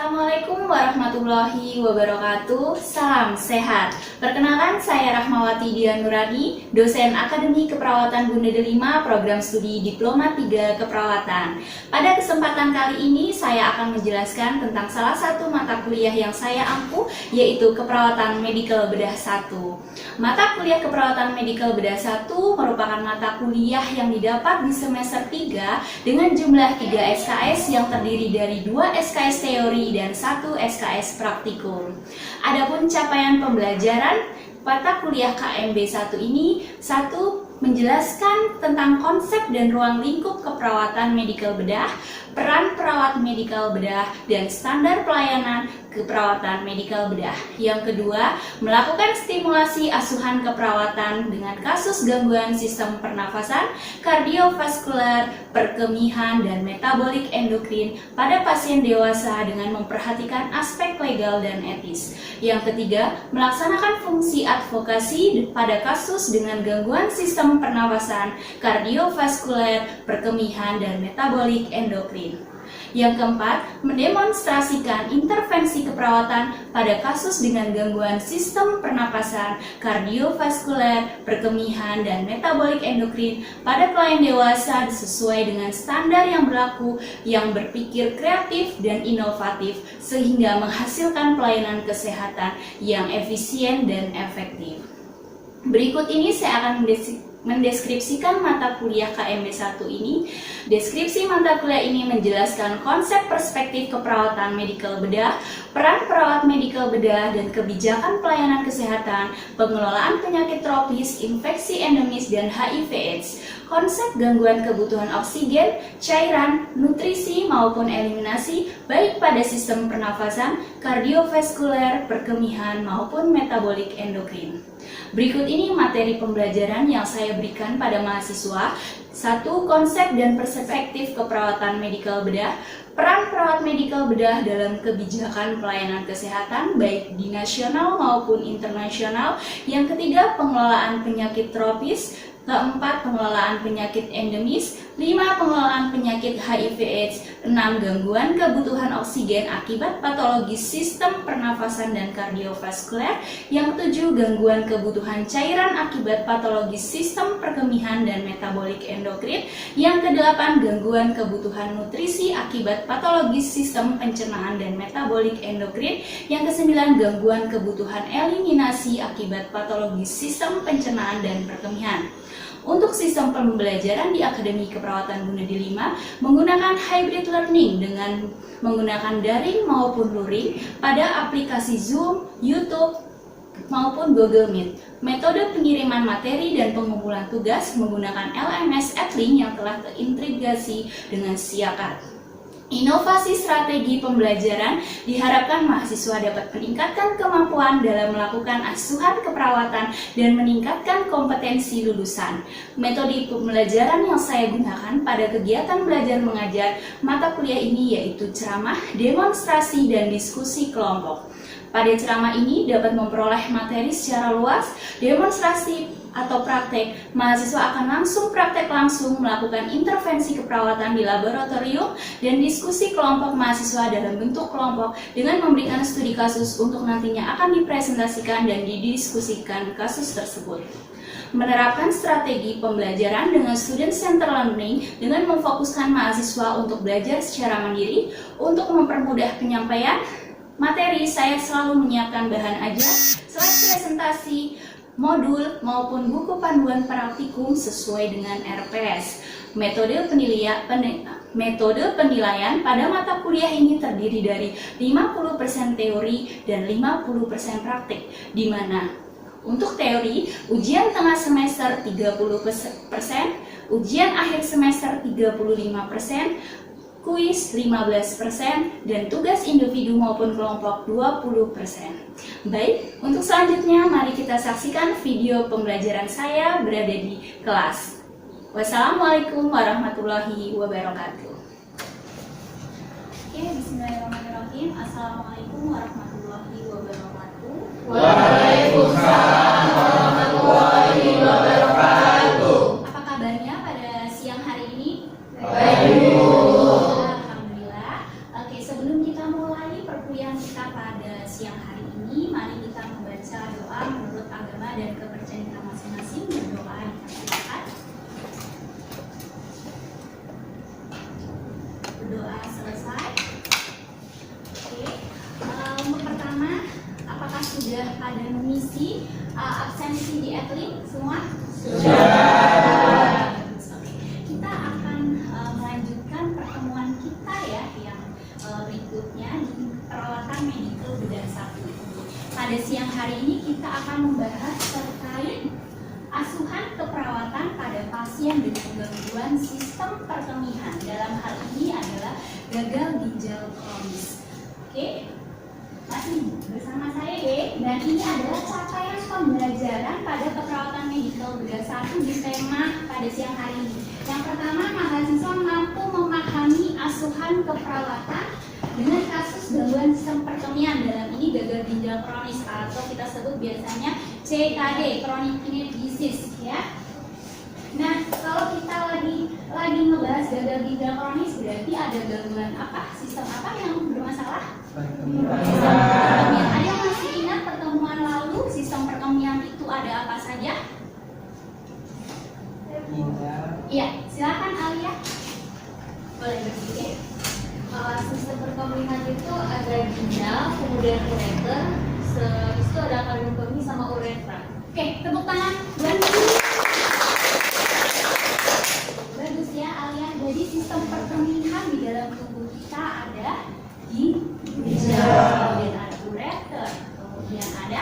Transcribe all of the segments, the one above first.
Assalamualaikum warahmatullahi wabarakatuh. Salam sehat. Perkenalkan, saya Rahmawati Dian Nurani, dosen Akademi Keperawatan Bunda Delima, program studi Diploma 3 Keperawatan. Pada kesempatan kali ini saya akan menjelaskan tentang salah satu mata kuliah yang saya ampu, yaitu Keperawatan Medikal Bedah 1. Mata kuliah Keperawatan Medikal Bedah 1 merupakan mata kuliah yang didapat di semester 3 dengan jumlah 3 SKS yang terdiri dari 2 SKS teori dan 1 SKS praktikum. Adapun capaian pembelajaran mata kuliah KMB 1 ini, 1. Menjelaskan tentang konsep dan ruang lingkup keperawatan medikal bedah, peran perawat medikal bedah, dan standar pelayanan keperawatan medikal bedah. Yang kedua, melakukan stimulasi asuhan keperawatan dengan kasus gangguan sistem pernafasan, kardiovaskular, perkemihan, dan metabolik endokrin pada pasien dewasa dengan memperhatikan aspek legal dan etis. Yang ketiga, melaksanakan fungsi advokasi pada kasus dengan gangguan sistem pernafasan, kardiovaskular, perkemihan, dan metabolik endokrin. Yang keempat, mendemonstrasikan intervensi keperawatan pada kasus dengan gangguan sistem pernapasan, kardiovaskuler, perkemihan, dan metabolik endokrin pada klien dewasa sesuai dengan standar yang berlaku, yang berpikir kreatif dan inovatif sehingga menghasilkan pelayanan kesehatan yang efisien dan efektif. Berikut ini saya akan mendeskripsikan mata kuliah KMB 1 ini. Deskripsi mata kuliah ini menjelaskan konsep perspektif keperawatan medikal bedah, peran perawat medikal bedah, dan kebijakan pelayanan kesehatan, pengelolaan penyakit tropis, infeksi endemis, dan HIV/AIDS, konsep gangguan kebutuhan oksigen, cairan, nutrisi maupun eliminasi, baik pada sistem pernafasan, kardiovaskuler, perkemihan, maupun metabolik endokrin. Berikut ini materi pembelajaran yang saya berikan pada mahasiswa. 1. Konsep dan perspektif keperawatan medikal bedah, peran perawat medikal bedah dalam kebijakan pelayanan kesehatan baik di nasional maupun internasional. Yang ketiga, pengelolaan penyakit tropis. Keempat, pengelolaan penyakit endemis. 5. Pengelolaan penyakit HIV/AIDS. 6. Gangguan kebutuhan oksigen akibat patologis sistem pernafasan dan kardiovaskuler. Yang 7. Gangguan kebutuhan cairan akibat patologis sistem perkemihan dan metabolik endokrin. Yang ke-8. Gangguan kebutuhan nutrisi akibat patologis sistem pencernaan dan metabolik endokrin. Yang ke-9. Gangguan kebutuhan eliminasi akibat patologis sistem pencernaan dan perkemihan. Untuk sistem pembelajaran di Akademi Keperawatan Bunda Delima menggunakan hybrid learning dengan menggunakan daring maupun luring pada aplikasi Zoom, YouTube, maupun Google Meet. Metode pengiriman materi dan pengumpulan tugas menggunakan LMS Edlink yang telah terintegrasi dengan Siakat. Inovasi strategi pembelajaran diharapkan mahasiswa dapat meningkatkan kemampuan dalam melakukan asuhan keperawatan dan meningkatkan kompetensi lulusan. Metode pembelajaran yang saya gunakan pada kegiatan belajar mengajar mata kuliah ini yaitu ceramah, demonstrasi, dan diskusi kelompok. Pada ceramah ini dapat memperoleh materi secara luas, demonstrasi atau praktek. Mahasiswa akan praktek langsung melakukan intervensi keperawatan di laboratorium dan diskusi kelompok mahasiswa dalam bentuk kelompok dengan memberikan studi kasus untuk nantinya akan dipresentasikan dan didiskusikan kasus tersebut. Menerapkan strategi pembelajaran dengan student center learning dengan memfokuskan mahasiswa untuk belajar secara mandiri. Untuk mempermudah penyampaian materi, saya selalu menyiapkan bahan ajar, slide presentasi, modul, maupun buku panduan praktikum sesuai dengan RPS. Metode penilaian pada mata kuliah ini terdiri dari 50% teori dan 50% praktik, di mana untuk teori, ujian tengah semester 30%, ujian akhir semester 35%, kuis 15%, dan tugas individu maupun kelompok 20%. Baik, untuk selanjutnya mari kita saksikan video pembelajaran saya berada di kelas. Wassalamualaikum warahmatullahi wabarakatuh. Oke, bismillahirrahmanirrahim. Assalamualaikum warahmatullahi wabarakatuh. Waalaikumsalam warahmatullahi wabarakatuh. Apa kabarnya pada siang hari ini? Baik, Bu. Alhamdulillah. Oke, sebelum kita mulai di Etlin semua? Sudah. Oke. Kita akan melanjutkan pertemuan kita ya yang berikutnya di perawatan medikal bedah 1. Pada siang hari ini kita akan membahas terkait asuhan keperawatan pada pasien dengan gangguan sistem perkemihan. Dalam hal ini adalah gagal ginjal kronis. Oke, masih bersama saya ya. Dan ini adalah capaian pembelajaran pada keperawatan medikal bedah 1 di tema pada siang hari ini. Yang pertama, mahasiswa mampu memahami asuhan keperawatan dengan kasus gangguan sistem perkemihan. Dalam ini gagal ginjal kronis atau kita sebut biasanya CKD, chronic kidney disease ya. Nah, kalau kita lagi ngebahas gagal ginjal kronis berarti ada gangguan apa? Sistem apa yang bermasalah? Perkemihan. Ada yang masih ingat pertemuan lalu sistem perkemihan itu ada apa saja? Iya, silakan Alia. Boleh berpikir. Sistem perkemihan itu ada ginjal, kemudian ureter, setelah itu ada kandung kemih sama uretra. Oke, tepuk tangan. Bagus ya Alia. Jadi sistem perkemihan di dalam tubuh kita ada ginjal, kemudian ada ureter, kemudian ada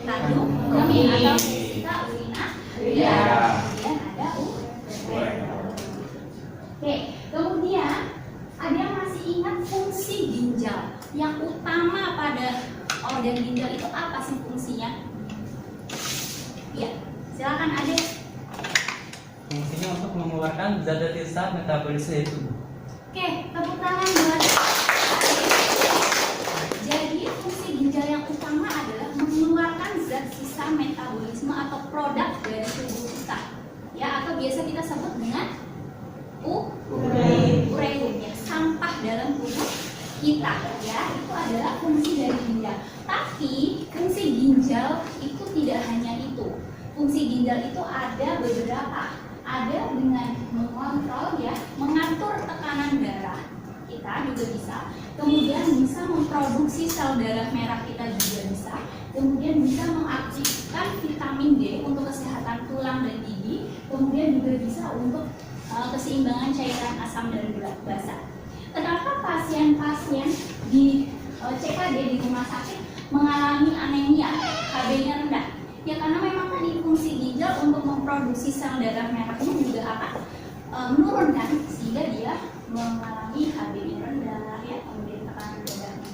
kandung kemih atau kita urina, kemudian ada ureter. Oke, kemudian ada yang masih ingat fungsi ginjal? Yang utama pada organ ginjal itu apa sih fungsinya? Ya, silakan Ade. Fungsinya untuk mengeluarkan zat sisa metabolisme itu. Oke, tepuk tangan buat Ade. Jadi fungsi ginjal yang utama adalah mengeluarkan zat sisa metabolisme atau produk dari tubuh kita. Ya, atau biasa kita sebut dengan ureum ya, sampah dalam tubuh kita ya, itu adalah fungsi dari ginjal. Tapi fungsi ginjal itu tidak hanya itu. Fungsi ginjal itu ada beberapa. Ada dengan mengontrol ya, mengatur tekanan darah kita juga bisa. Kemudian bisa memproduksi sel darah merah kita juga bisa. Kemudian bisa mengaktifkan vitamin D untuk kesehatan tulang dan gigi. Kemudian juga bisa untuk keseimbangan cairan asam dan basa. Kenapa pasien-pasien di CKD di rumah sakit mengalami anemia, HB-nya rendah? Ya karena memang tadi fungsi ginjal untuk memproduksi sel darah merah ini juga akan menurunkan sehingga dia mengalami HB-nya rendah ya, kemudian tekanan darahnya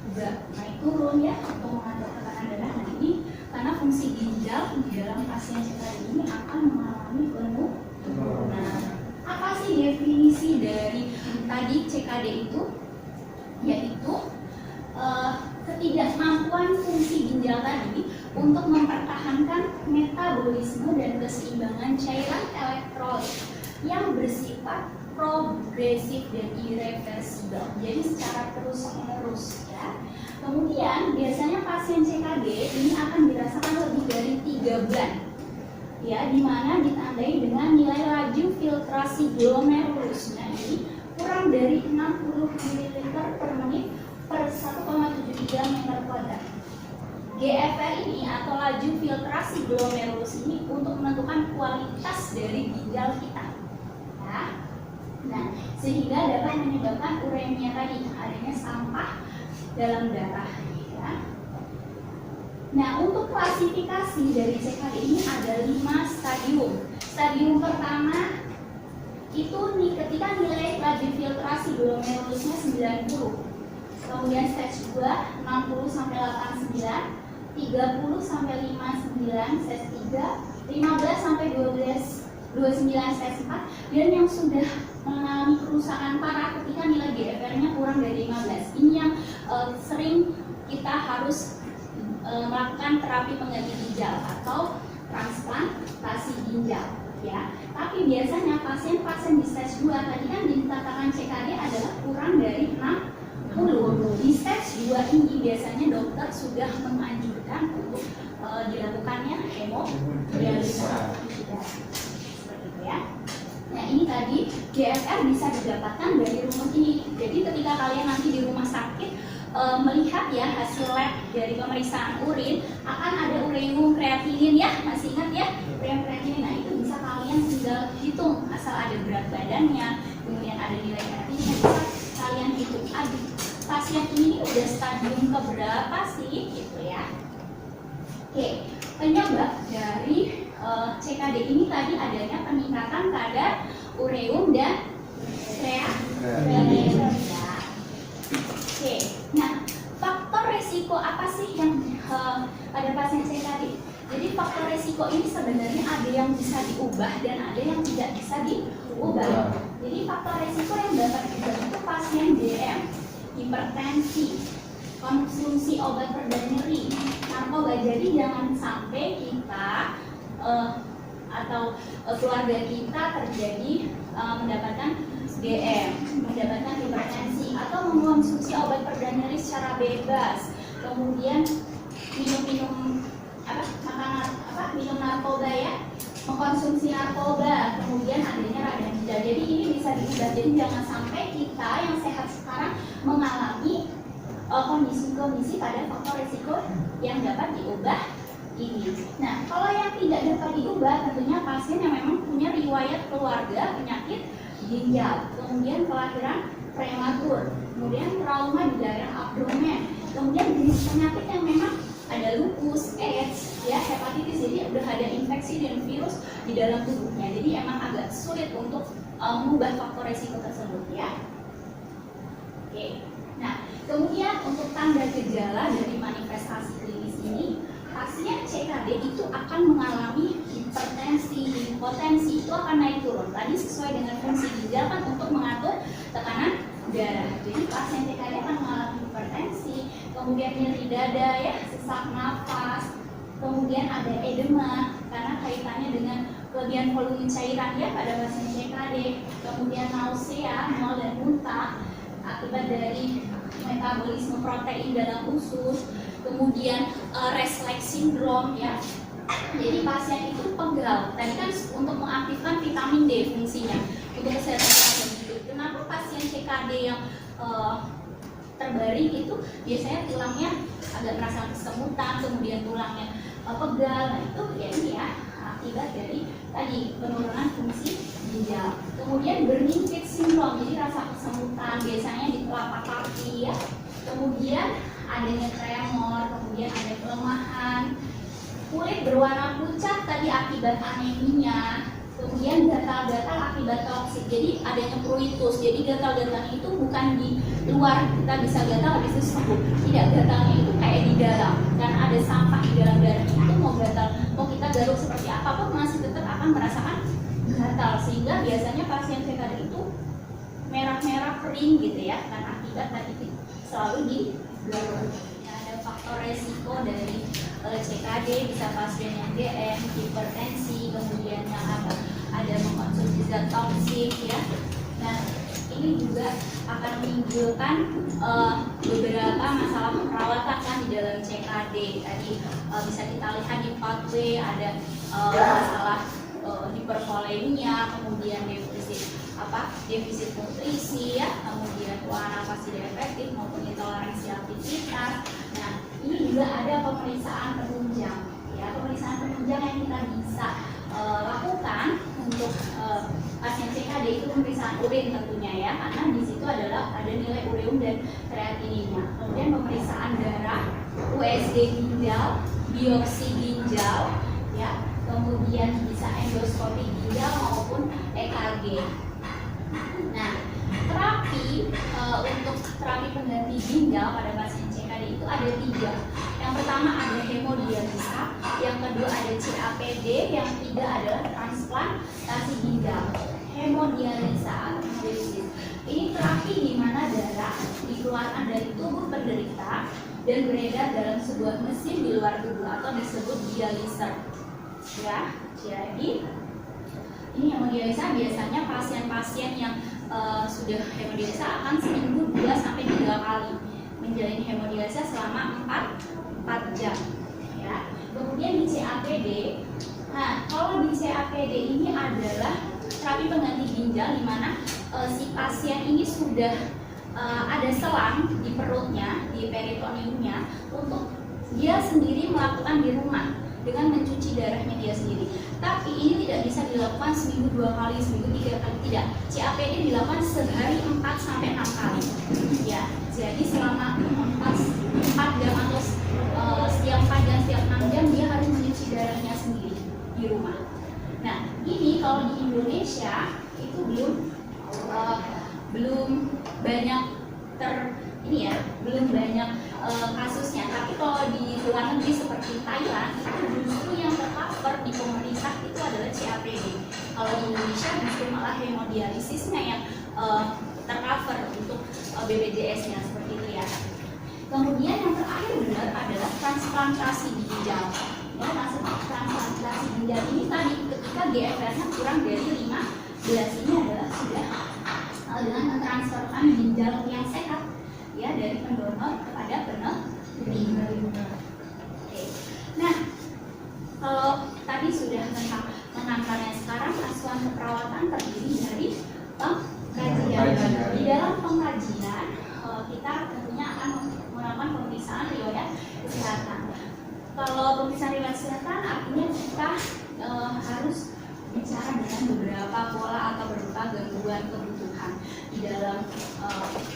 juga naik turun ya untuk mengatur tekanan darah. Nah ini karena fungsi ginjal di dalam pasien CKD ini akan mengalami penurunan. Apa sih definisi dari tadi CKD itu? Yaitu ketidakmampuan fungsi ginjal tadi untuk mempertahankan metabolisme dan keseimbangan cairan elektrolit yang bersifat progresif dan irreversibel. Jadi secara terus-menerus ya. Kemudian biasanya pasien CKD ini akan dirasakan lebih dari 3 bulan. Ya, di mana ditandai dengan nilai laju filtrasi glomerulus. Nah, ini kurang dari 60 ml per menit per 1,73 meter kuadrat. GFR ini atau laju filtrasi glomerulus ini untuk menentukan kualitas dari ginjal kita. Ya. Nah, sehingga dapat menyebabkan uremia tadi, adanya sampah dalam darah. Ya. Nah, untuk klasifikasi dari CKD ini ada 5 stadium. Stadium pertama itu ketika nilai laju filtrasi glomerulusnya 90. Kemudian stage 2 60 sampai 89, 30 sampai 59 stage 3, 15 sampai 29 stage 4, dan yang sudah mengalami kerusakan parah ketika nilai GFR-nya kurang dari 15. Ini yang sering kita harus melakukan terapi pengganti ginjal atau transplantasi ginjal ya. Tapi biasanya pasien-pasien di stage 2 tadi kan dikatakan CKD adalah kurang dari 60. Di stage 2 ini biasanya dokter sudah menganjurkan untuk dilakukannya hemodialisa. Seperti itu ya. Nah ini tadi GFR bisa didapatkan dari rumus ini. Jadi ketika kalian nanti di rumah sakit melihat ya hasil lab dari pemeriksaan urin, akan ada ureum kreatinin ya, masih ingat ya ureum kreatinin. Nah itu bisa kalian tinggal hitung, asal ada berat badannya, kemudian ada nilai kreatinnya, bisa kalian hitung. Aduh, pasien ini udah stadium keberapa sih gitu ya. Oke, penyebab dari CKD ini tadi adanya peningkatan kadar ureum dan kreatinin. Oke, nah faktor resiko apa sih yang pada pasien CKD? Jadi faktor resiko ini sebenarnya ada yang bisa diubah dan ada yang tidak bisa diubah. Jadi faktor resiko yang dapat diubah itu pasien DM, hipertensi, konsumsi obat pereda nyeri, narkoba. Jadi jangan sampai kita atau keluarga kita terjadi mendapatkan DM, mendapatkan hipertensi atau mengonsumsi obat pereda nyeri secara bebas, kemudian minum narkoba ya, mengkonsumsi narkoba, kemudian adanya radang ginjal. Jadi ini bisa diubah. Jadi jangan sampai kita yang sehat sekarang mengalami kondisi-kondisi pada faktor risiko yang dapat diubah ini. Nah, kalau yang tidak dapat diubah tentunya pasien yang memang punya riwayat keluarga penyakit ginjal, kemudian kelahiran prematur, kemudian trauma di daerah abdomen, kemudian jenis penyakit yang memang ada lupus, AIDS, ya, hepatitis, jadi udah ada infeksi dan virus di dalam tubuhnya. Jadi emang agak sulit untuk mengubah faktor resiko tersebut ya. Oke. Nah, kemudian untuk tanda gejala dari manifestasi klinis ini, pasien CKD itu akan mengalami hipertensi, hipotensi, itu akan naik turun. Tadi sesuai dengan fungsi ginjal kan untuk mengatur tekanan darah. Jadi pasien CKD akan mengalami hipertensi, kemudian nyeri dada ya, sesak nafas, kemudian ada edema karena kaitannya dengan kelebihan volume cairan ya pada pasien CKD, kemudian nausea, mual dan muntah akibat dari metabolisme protein dalam usus, kemudian refleks sindrom ya. Jadi pasien itu pegal. Tadi kan untuk mengaktifkan vitamin D fungsinya untuk kesehatan pasien itu. Kenapa pasien CKD yang terbaring itu biasanya tulangnya agak merasa kesemutan, kemudian tulangnya pegal. Nah itu ya ini ya akibat dari tadi penurunan fungsi ginjal. Kemudian burning feet syndrome, jadi rasa kesemutan biasanya di telapak kaki ya. Kemudian adanya tremor, kemudian ada kelemahan, kulit berwarna pucat tadi akibat anemia, kemudian gatal-gatal akibat toksik. Jadi adanya pruritus, jadi gatal-gatalnya itu bukan di luar kita bisa gatal habis itu sembuh. Tidak, gatalnya itu kayak di dalam, karena ada sampah di dalam darah itu. Mau gatal, mau kita garuk seperti apapun masih tetap akan merasakan gatal, sehingga biasanya pasien CKD itu merah-merah kering gitu ya, karena akibat tadi selalu di garuk. Ada faktor resiko dari CKD, bisa pasien yang DM, hipertensi, kemudian yang ada mengkonsumsi zat toksik ya. Nah ini juga akan menimbulkan beberapa masalah perawatan kan di dalam CKD. Tadi bisa kita lihat di pathway ada masalah hipervolemia, kemudian defisit nutrisi ya, kemudian pola nafas tidak efektif maupun intoleransi aktivitas. Nah ini juga ada pemeriksaan penunjang ya, pemeriksaan penunjang yang kita bisa lakukan untuk pasien CKD itu pemeriksaan urin tentunya ya, karena di situ adalah ada nilai ureum dan kreatininnya. Kemudian pemeriksaan darah, USG ginjal, biopsi ginjal ya, kemudian bisa endoskopi ginjal maupun EKG. Nah, terapi untuk terapi pengganti ginjal pada pasien CKD itu ada 3. Yang pertama ada hemodialisa, yang kedua ada CAPD, yang ketiga adalah transplantasi ginjal. Hemodialisa atau hemodialisis ini terapi di mana darah dikeluarkan dari tubuh penderita dan beredar dalam sebuah mesin di luar tubuh atau disebut dialiser. Ya, jadi ini hemodialisa biasanya pasien-pasien yang sudah hemodialisa akan seminggu 2-3 kali menjalani hemodialisa selama 4 jam ya. Kemudian di CAPD, nah kalau di CAPD ini adalah terapi pengganti ginjal di mana si pasien ini sudah ada selang di perutnya, di peritoneumnya, untuk dia sendiri melakukan di rumah dengan mencuci darahnya dia sendiri. Tapi ini tidak bisa dilakukan seminggu 2 kali, seminggu 3 kali, tidak. CAPD dilakukan sehari 4 sampai 6 kali. Ya, jadi selama 4 jam atau setiap 4 jam, setiap 6 jam dia harus mencuci darahnya sendiri di rumah. Nah, ini kalau di Indonesia itu belum banyak belum banyak kasusnya. Tapi kalau di luar negeri seperti Thailand, itu justru yang tercover di pemerintah itu adalah CAPD. Kalau di Indonesia justru malah hemodialisisnya yang tercover untuk BPJS-nya seperti itu ya. Kemudian yang terakhir benar adalah transplantasi ginjal. Ya, transplantasi ginjal ini tadi ketika GFR-nya kurang dari 15 ini adalah sudah dengan mentransferkan ginjal yang sehat ya dari pendonor kepada penerima. Oke. Nah, kalau tadi sudah tentang pengantarnya, sekarang asuhan keperawatan terdiri dari pengkajian. Di dalam pengkajian kita tentunya akan melakukan pemeriksaan riwayat kesehatan. Kalau pemeriksaan riwayat kesehatan artinya kita harus bicara dengan beberapa pola atau beberapa gangguan kebutuhan. Di dalam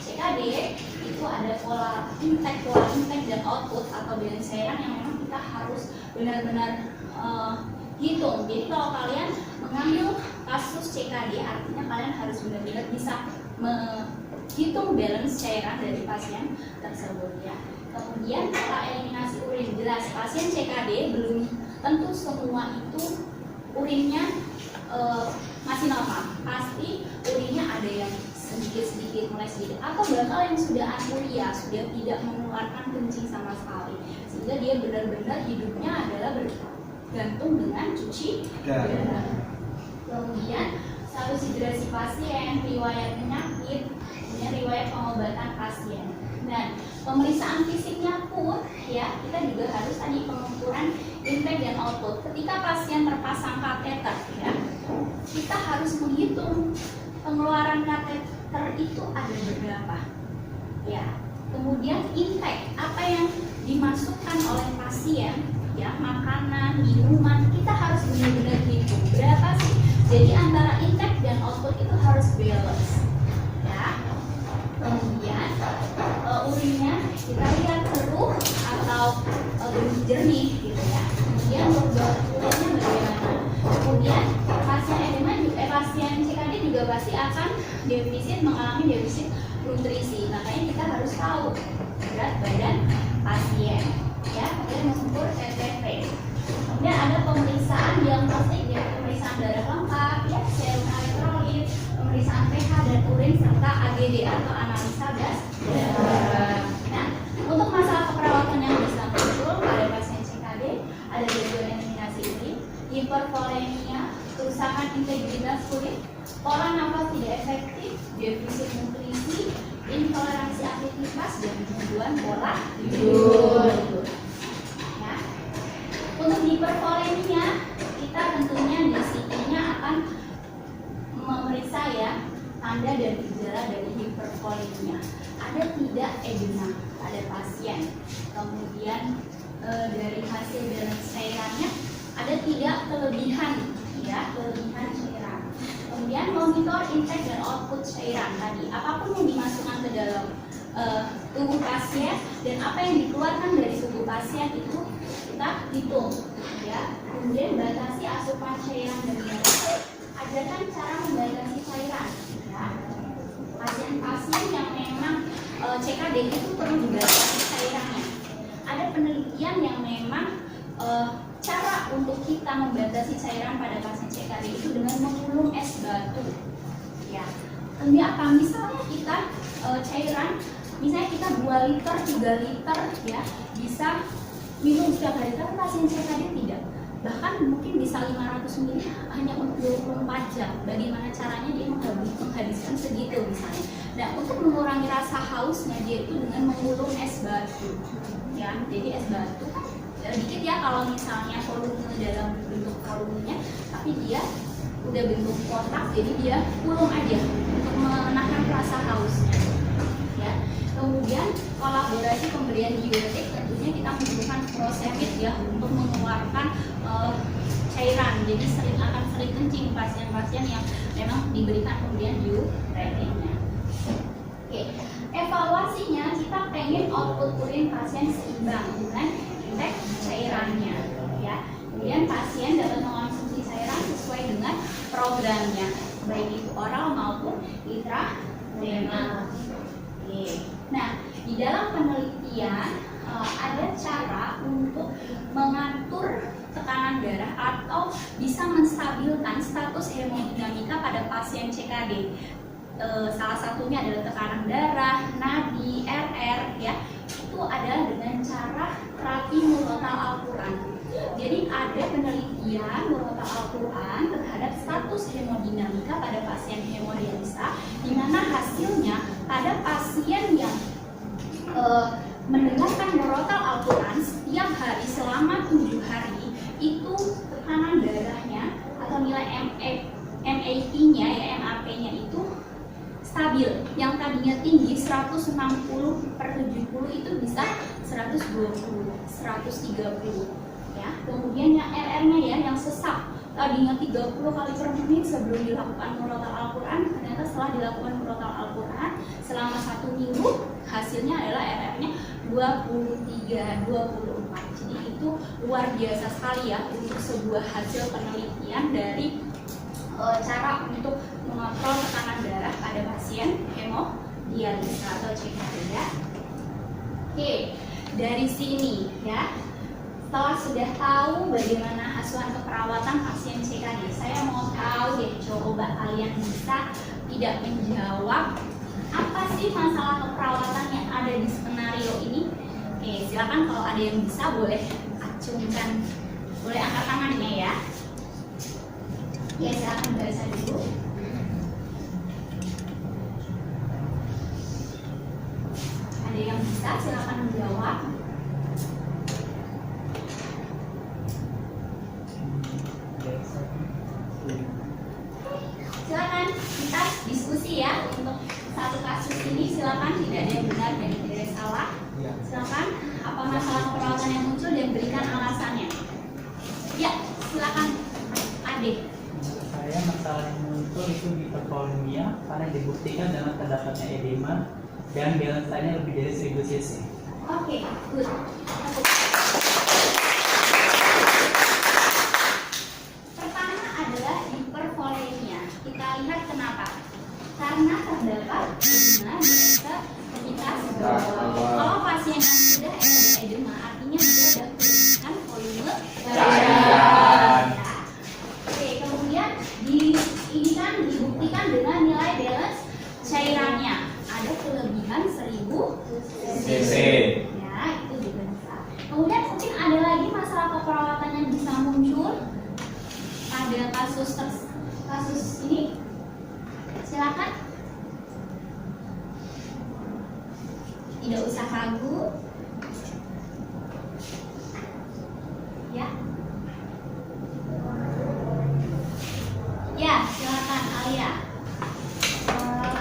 CKD itu ada pola intake dan output atau balance cairan yang memang kita harus benar-benar hitung. Jadi kalau kalian mengambil kasus CKD, artinya kalian harus benar-benar bisa menghitung balance cairan dari pasien tersebut ya. Kemudian pola eliminasi urin, jelas pasien CKD belum tentu semua itu urinnya masih normal, pasti urinnya ada yang sedikit mulai sedikit, atau bakal yang sudah anuria, sudah tidak mengeluarkan kencing sama sekali, sehingga dia benar-benar hidupnya adalah bergantung dengan cuci darah. Kemudian status hidrasi pasien, riwayat penyakit, kemudian riwayat pengobatan pasien. Dan pemeriksaan fisiknya pun ya kita juga harus tadi pengukuran intake dan output. Ketika pasien terpasang kateter ya, kita harus menghitung pengeluaran kateter itu ada berapa ya. Kemudian intake, apa yang dimasukkan oleh pasien ya, makanan, minuman, kita harus benar-benar hitung berapa sih. Jadi antara intake dan output itu harus balance ya. Kemudian urinnya kita lihat keruh atau bersih jernih gitu ya. Kemudian untuk urinnya bagaimana. Kemudian pasien CKD juga pasti akan mengalami defisit nutrisi. Makanya kita harus tahu berat badan pasien ya, kemudian mengukur TTP. Kemudian ada pemeriksaan diagnostik ya, pemeriksaan darah lengkap ya, serum elektrolit, pemeriksaan pH dan urin serta AGD atau analisa gas darah. Nah, untuk masalah keperawatan yang bisa muncul pada pasien CKD ada gangguan eliminasi urin, hipervolemia, kerusakan integritas kulit, pola nafas tidak efektif, defisit nutrisi, intoleransi aktivitas, dan gangguan pola tidur. Ya. Untuk hipervolemia, kita tentunya di sini akan memeriksa ya tanda dan gejala dari hipervolemia. Ada tidak edema pada pasien, kemudian dari hasil balance cairannya ada tidak kelebihan ya, kelebihan cairan. Kemudian monitor intake dan output cairan tadi, apapun yang dimasukkan ke dalam tubuh pasien dan apa yang dikeluarkan dari tubuh pasien itu kita hitung ya. Kemudian batasi asupan cairan dan darah. Ajarkan cara membatasi cairan ya. Pasien-pasien yang memang CKD itu perlu dibatasi cairannya. Ada penelitian yang memang cara untuk kita membatasi cairan pada pasien CKD itu dengan mengulung es batu ya. Ini apa, misalnya kita cairan, misalnya kita 2 liter, 3 liter ya, bisa minum setiap hari, tapi pasien CKD tidak. Bahkan mungkin bisa 500 ml hanya untuk 24 jam. Bagaimana caranya dia menghabiskan segitu misalnya. Nah, untuk mengurangi rasa hausnya dia itu dengan mengulung es batu ya. Jadi es batu kan sedikit ya kalau misalnya volume dalam bentuk volumenya, tapi dia udah bentuk kotak, jadi dia ulung aja untuk menahan rasa hausnya ya. Kemudian kolaborasi pemberian dioretik tentunya kita membutuhkan furosemid ya untuk mengeluarkan cairan. Jadi akan sering kencing pasien-pasien yang memang diberikan pemberian diuretiknya. Oke, evaluasinya kita pengen output urin pasien seimbang dengan intake cairannya ya. Kemudian pasien dapat mengonsumsi cairan sesuai dengan programnya, baik itu oral maupun intravenous. Oke. Nah, di dalam penelitian ada cara untuk mengatur tekanan darah atau bisa menstabilkan status hemodinamika pada pasien CKD. Salah satunya adalah tekanan darah, nadi, RR ya. Itu adalah dengan cara terapi murotal Al-Quran. Jadi ada penelitian murotal Al-Quran terhadap status hemodinamika pada pasien hemodialisa, di mana hasilnya pada pasien yang mendengarkan murotal Al-Quran setiap hari selama 7 hari itu tekanan darahnya atau nilai MAP-nya ya, MAP-nya itu stabil. Yang tadinya tinggi 160/70 itu bisa 120, 130 ya. Kemudian yang RR-nya ya yang sesak tadinya 30 kali per menit sebelum dilakukan murotal Al-Quran, ternyata setelah dilakukan murotal Al-Quran selama 1 minggu hasilnya adalah RR-nya 23, 24. Jadi itu luar biasa sekali ya untuk sebuah hasil penelitian dari cara untuk mengontrol tekanan darah pada pasien hemodialisa atau CKD ya. Oke, dari sini ya, setelah sudah tahu bagaimana asuhan keperawatan pasien CKD, saya mau tahu deh, coba kalian bisa tidak menjawab apa sih masalah keperawatan yang ada di skenario ini. Oke, silakan kalau ada yang bisa boleh acungkan, boleh angkat tangannya ya. Ya, silakan baca dulu. Ada yang bisa, silakan menjawab. Silakan kita diskusi ya untuk satu kasus ini. Silakan, tidak ada yang benar dan tidak ada yang salah. Silakan, apa masalah keperawatan yang muncul dan berikan alasannya. Ya, silakan, Ade. Saya masalah yang muncul itu hipervolemia karena dibuktikan dengan terdapatnya edema dan balancenya lebih dari 1000 cc. Oke, good. Pertama adalah hipervolemia. Kita lihat kenapa? Karena terdapat edema di ekstremitas bawah. Kalau pasien yang sudah edema, artinya dia sudah menurunkan volume cairan. Oke, kemudian ini kan dibuktikan dengan nilai balance cairannya ada kelebihan 1000 cc. Ya, itu juga bisa. Kemudian mungkin ada lagi masalah keperawatan yang bisa muncul pada kasus ini. Silakan. Tidak usah ragu. Ya. Ya, silakan Alia.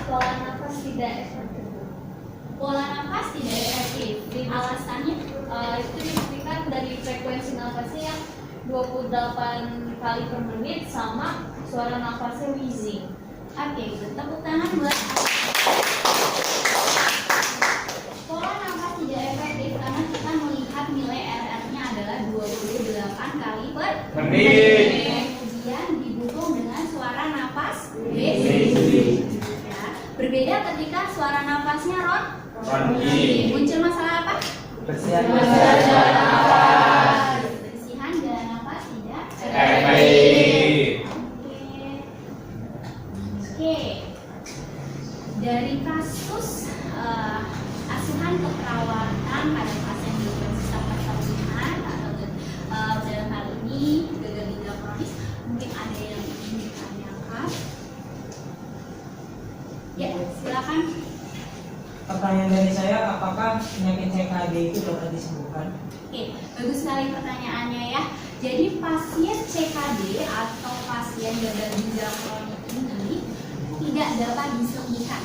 Pola nafas tidak efektif. Pola nafas tidak efektif. Alasannya Itu dibuktikan dari frekuensi nafasnya yang 28 kali per menit sama suara nafasnya wheezing. oke, tepuk tangan buat Alia. Pola nafas tidak efektif karena kita melihat nilai RR-nya adalah 28 kali per menit. Kemudian didukung dengan suara nafas wheezing. Ya, berbeda ketika suara nafasnya Ronki. muncul masalah apa? Bersihan Bersihan nafas. Bersihan dan nafas tidak Efektif. Oke. Dari kasus asuhan keperawatan pada pasien gangguan sistem pernapasan atau dalam hal ini gagal ginjal kronis, mungkin ada yang ingin ditanyakan. Ya, silakan. Pertanyaan dari saya, apakah penyakit CKD itu dapat disembuhkan? Oke, bagus sekali pertanyaannya ya. Jadi pasien CKD atau pasien gagal ginjal kronik ini tidak dapat disembuhkan.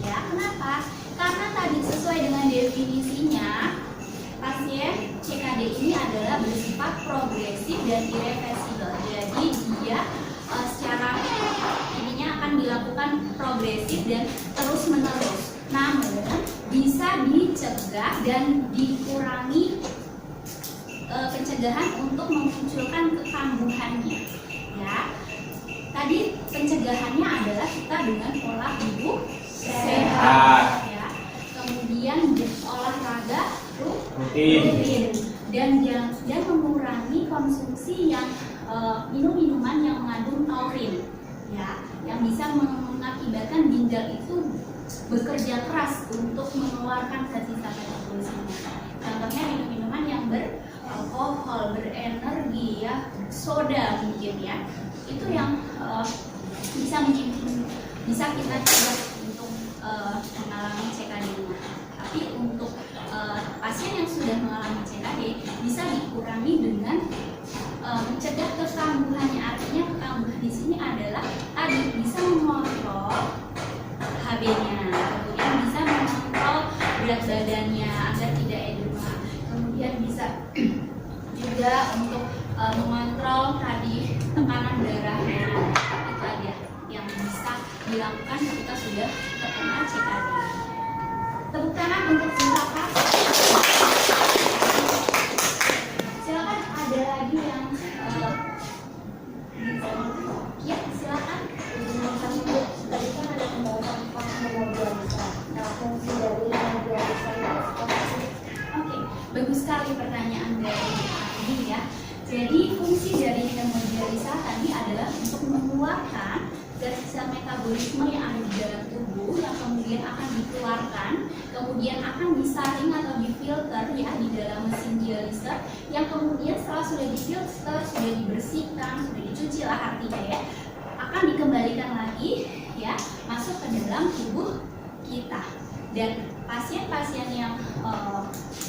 Ya, kenapa? Karena tadi sesuai dengan definisinya, pasien CKD ini adalah bersifat progresif dan irreversibel. Jadi dia secara ininya akan dilakukan progresif dan terus menerus. Namun bisa dicegah dan dikurangi pencegahan untuk memunculkan kekambuhannya. Ya, tadi pencegahannya adalah kita dengan pola hidup sehat, ya. Kemudian olahraga rutin dan mengurangi konsumsi yang minum-minuman yang mengandung taurin, ya, yang bisa mengakibatkan ginjal itu bekerja keras untuk mengeluarkan sisa metabolisme. Contohnya minum-minuman yang beralkohol, berenergi, ya, soda mungkin, ya, itu yang bisa kita cegah untuk mengalami CKD-nya. Tapi untuk pasien yang sudah mengalami CKD bisa dikurangi dengan mencegah kekambuhannya. Artinya kekambuhan di sini adalah tadi bisa mengontrol HB-nya, kemudian bisa mengontrol berat badannya agar tidak edema, kemudian bisa juga untuk mengontrol tadi tekanan darahnya. Itu aja yang bisa dilakukan ketika sudah terkena CKD. Tepuk tangan untuk silakan. Silakan, ada lagi yang ya, silakan. Tadi kan ada pembahasan tentang hemodialisa. Nah, fungsi dari hemodialisa itu apa sih? Oke, bagus sekali pertanyaan dari Andi, ya. Jadi fungsi dari hemodialisa tadi adalah untuk mengeluarkan sel metabolisme yang ada di dalam tubuh yang kemudian akan dikeluarkan, kemudian akan disaring atau difilter, ya, di dalam mesin dialiser, yang kemudian setelah sudah difilter, sudah dibersihkan, sudah dicuci lah artinya, ya, akan dikembalikan lagi, ya, masuk ke dalam tubuh kita. Dan pasien-pasien yang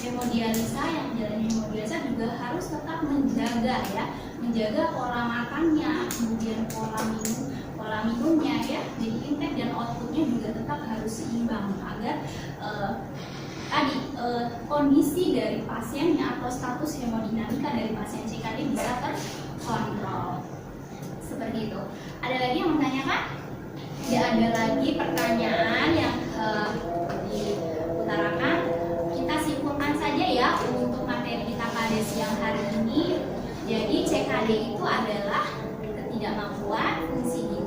hemodialisa, yang menjalani hemodialisa juga harus tetap menjaga, ya, menjaga pola makannya, kemudian pola minumnya, ya. Jadi intake dan outputnya juga tetap harus seimbang agar kondisi dari pasiennya atau status hemodinamika dari pasien CKD bisa terkontrol. Seperti itu. Ada lagi yang menanyakan? Tidak ada lagi pertanyaan yang diutarakan. Kita simpulkan saja, ya, untuk materi kita pada siang hari ini. Jadi CKD itu adalah ketidakmampuan fungsi ginjal